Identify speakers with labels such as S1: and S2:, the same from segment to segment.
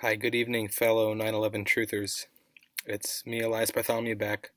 S1: Hi, good evening, fellow 9/11 truthers. It's me, Elias Bartholomew, back,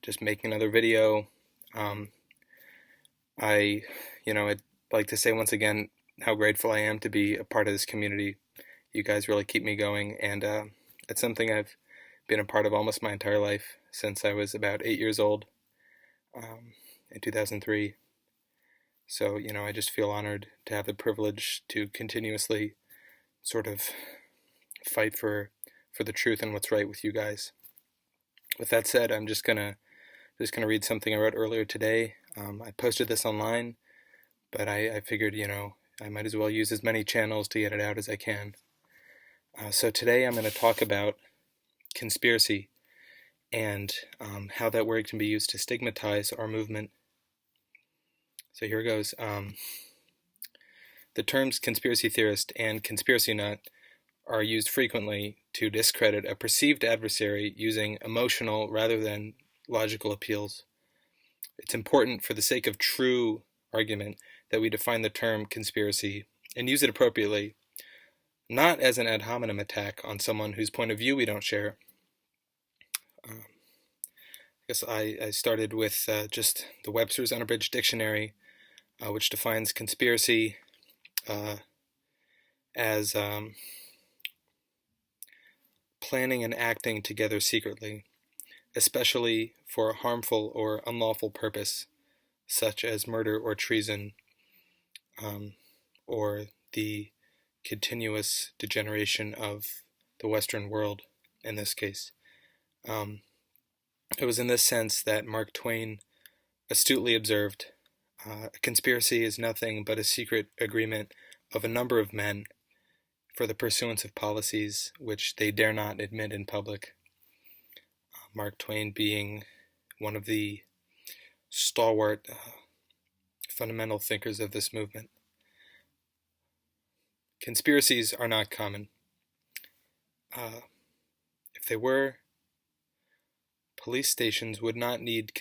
S1: just making another video. Um, I, I'd like to say once again how grateful I am to be a part of this community. You guys really keep me going, and it's something I've been a part of almost my entire life since I was about 8 years old in 2003. So, I just feel honored to have the privilege to continuously sort of fight for the truth and what's right with you guys. With that said, I'm just gonna read something I wrote earlier today. I posted this online, but I figured I might as well use as many channels to get it out as I can. So today I'm going to talk about conspiracy and how that word can be used to stigmatize our movement. So here goes. The terms conspiracy theorist and conspiracy nut are used frequently to discredit a perceived adversary using emotional rather than logical appeals. It's important for the sake of true argument that we define the term conspiracy and use it appropriately, not as an ad hominem attack on someone whose point of view we don't share. I guess I started with just the Webster's Unabridged Dictionary, which defines conspiracy as planning and acting together secretly, especially for a harmful or unlawful purpose, such as murder or treason, or the continuous degeneration of the Western world in this case. It was in this sense that Mark Twain astutely observed, a conspiracy is nothing but a secret agreement of a number of men for the pursuance of policies which they dare not admit in public. Mark Twain being one of the stalwart, fundamental thinkers of this movement. Conspiracies are not common. If they were, police stations would not need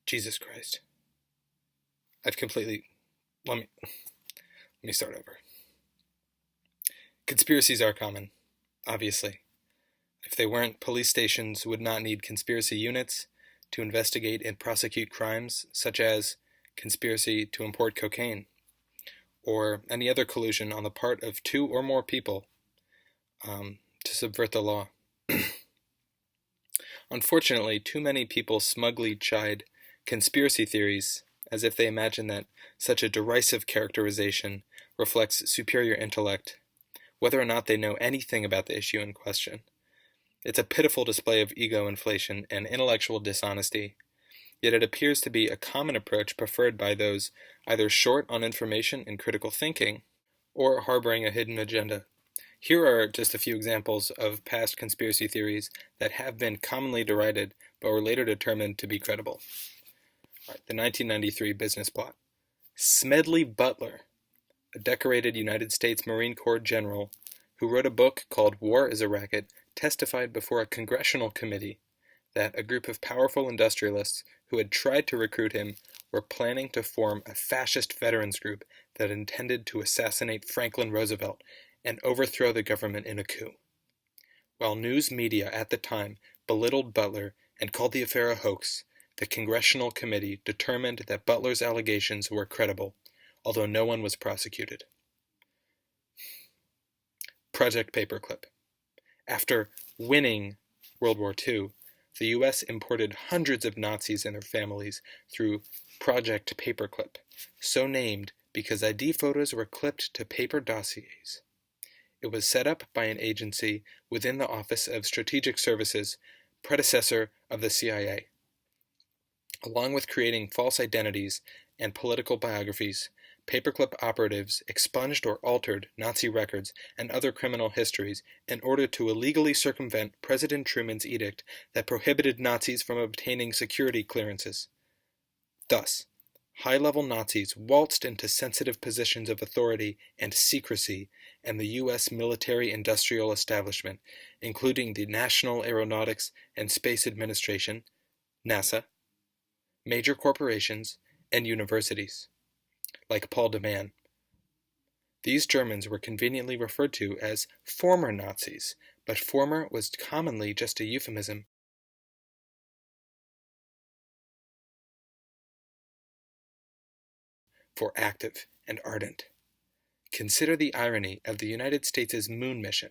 S1: Jesus Christ. Let me start over. Conspiracies are common, obviously. If they weren't, police stations would not need conspiracy units to investigate and prosecute crimes such as conspiracy to import cocaine, or any other collusion on the part of two or more people to subvert the law. Unfortunately, too many people smugly chide conspiracy theories as if they imagine that such a derisive characterization reflects superior intellect, whether or not they know anything about the issue in question. It's a pitiful display of ego inflation and intellectual dishonesty, yet it appears to be a common approach preferred by those either short on information and critical thinking, or harboring a hidden agenda. Here are just a few examples of past conspiracy theories that have been commonly derided but were later determined to be credible. The 1993 business plot. Smedley Butler, a decorated United States Marine Corps general who wrote a book called War is a Racket, testified before a congressional committee that a group of powerful industrialists who had tried to recruit him were planning to form a fascist veterans group that intended to assassinate Franklin Roosevelt and overthrow the government in a coup. While news media at the time belittled Butler and called the affair a hoax, the congressional committee determined that Butler's allegations were credible, although no one was prosecuted. Project Paperclip. After winning World War II, the U.S. imported hundreds of Nazis and their families through Project Paperclip, so named because ID photos were clipped to paper dossiers. It was set up by an agency within the Office of Strategic Services, predecessor of the CIA. Along with creating false identities and political biographies, Paperclip operatives expunged or altered Nazi records and other criminal histories in order to illegally circumvent President Truman's edict that prohibited Nazis from obtaining security clearances. Thus, high-level Nazis waltzed into sensitive positions of authority and secrecy in the U.S. military-industrial establishment, including the National Aeronautics and Space Administration, NASA, major corporations, and universities. Like Paul DeMann, These Germans were conveniently referred to as former Nazis, but former was commonly just a euphemism for active and ardent. Consider the irony of the United States' moon mission.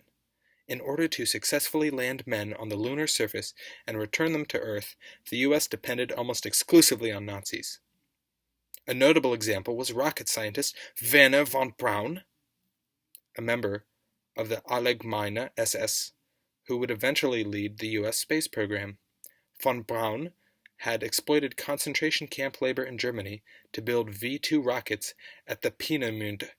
S1: In order to successfully land men on the lunar surface and return them to Earth, the US depended almost exclusively on Nazis. A notable example was rocket scientist Werner von Braun, a member of the Allgemeine SS, who would eventually lead the US space program. Von Braun had exploited concentration camp labor in Germany to build V-2 rockets at the Peenemünde,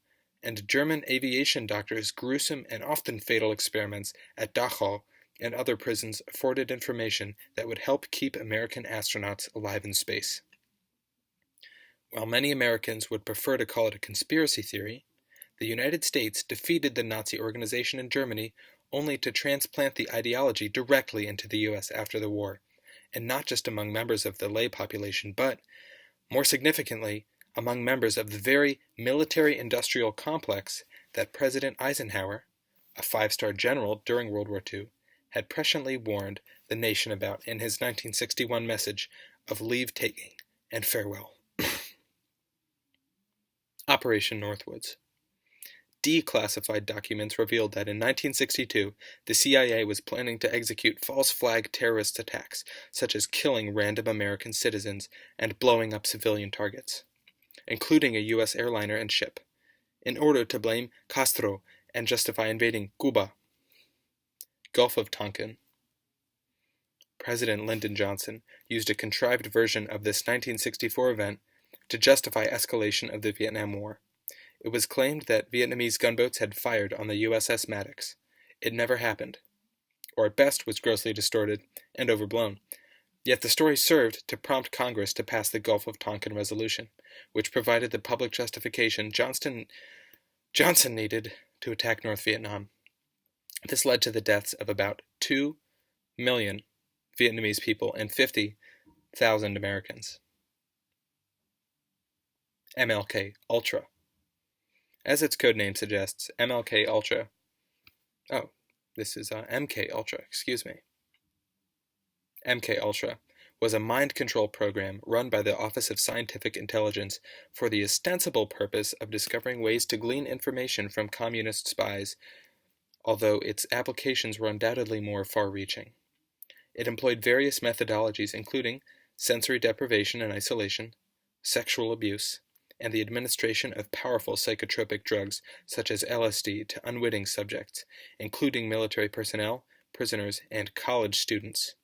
S1: and German aviation doctors' gruesome and often fatal experiments at Dachau and other prisons afforded information that would help keep American astronauts alive in space. While many Americans would prefer to call it a conspiracy theory, the United States defeated the Nazi organization in Germany only to transplant the ideology directly into the US after the war, and not just among members of the lay population, but, more significantly, among members of the very military-industrial complex that President Eisenhower, a five-star general during World War II, had presciently warned the nation about in his 1961 message of leave-taking and farewell. Operation Northwoods. Declassified documents revealed that in 1962, the CIA was planning to execute false flag terrorist attacks, such as killing random American citizens and blowing up civilian targets, including a U.S. airliner and ship, in order to blame Castro and justify invading Cuba. Gulf of Tonkin. President Lyndon Johnson used a contrived version of this 1964 event to justify escalation of the Vietnam War. It was claimed that Vietnamese gunboats had fired on the USS Maddox. It never happened, or at best was grossly distorted and overblown. Yet the story served to prompt Congress to pass the Gulf of Tonkin Resolution, which provided the public justification Johnson needed to attack North Vietnam. This led to the deaths of about 2 million Vietnamese people and 50,000 Americans. MLK Ultra. As its codename suggests, MK Ultra was a mind control program run by the Office of Scientific Intelligence for the ostensible purpose of discovering ways to glean information from communist spies, although its applications were undoubtedly more far-reaching. It employed various methodologies including sensory deprivation and isolation, sexual abuse, and the administration of powerful psychotropic drugs such as LSD to unwitting subjects, including military personnel, prisoners, and college students.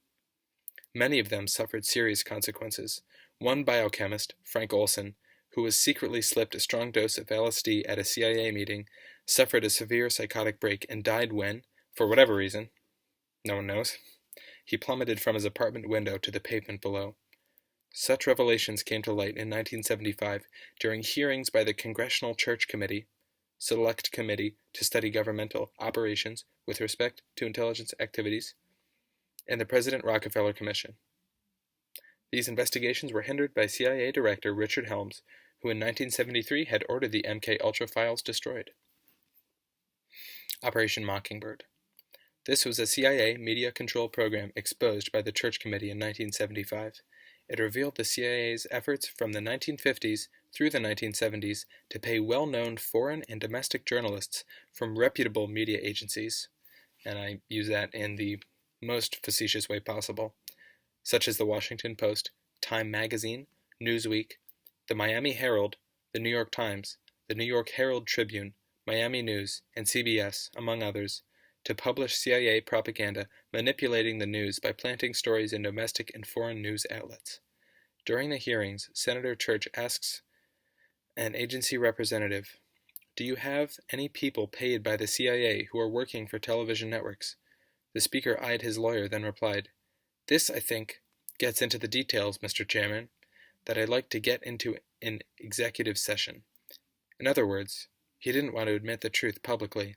S1: Many of them suffered serious consequences. One biochemist, Frank Olson, who was secretly slipped a strong dose of LSD at a CIA meeting, suffered a severe psychotic break and died when, for whatever reason, no one knows, he plummeted from his apartment window to the pavement below. Such revelations came to light in 1975 during hearings by the Congressional Church Committee, Select Committee to Study Governmental Operations with Respect to Intelligence Activities, and the President Rockefeller Commission. These investigations were hindered by CIA Director Richard Helms, who in 1973 had ordered the MK Ultra files destroyed. Operation Mockingbird. This was a CIA media control program exposed by the Church Committee in 1975. It revealed the CIA's efforts from the 1950s through the 1970s to pay well-known foreign and domestic journalists from reputable media agencies, and I use that in the most facetious way possible, such as the Washington Post, Time Magazine, Newsweek, the Miami Herald, the New York Times, the New York Herald Tribune, Miami News, and CBS, among others, to publish CIA propaganda manipulating the news by planting stories in domestic and foreign news outlets. During the hearings, Senator Church asks an agency representative, "Do you have any people paid by the CIA who are working for television networks?" The speaker eyed his lawyer, then replied, "This, I think, gets into the details, Mr. Chairman, that I'd like to get into in executive session." In other words, he didn't want to admit the truth publicly.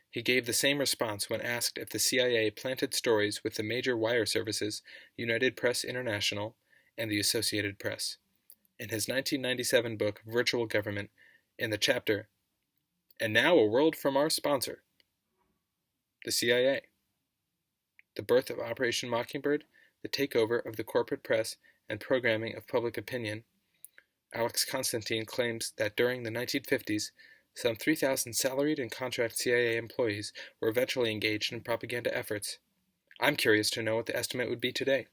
S1: He gave the same response when asked if the CIA planted stories with the major wire services, United Press International, and the Associated Press. In his 1997 book, Virtual Government, in the chapter, And now a word from our sponsor, the CIA. The birth of Operation Mockingbird, the takeover of the corporate press, and programming of public opinion. Alex Constantine claims that during the 1950s, some 3,000 salaried and contract CIA employees were eventually engaged in propaganda efforts. I'm curious to know what the estimate would be today.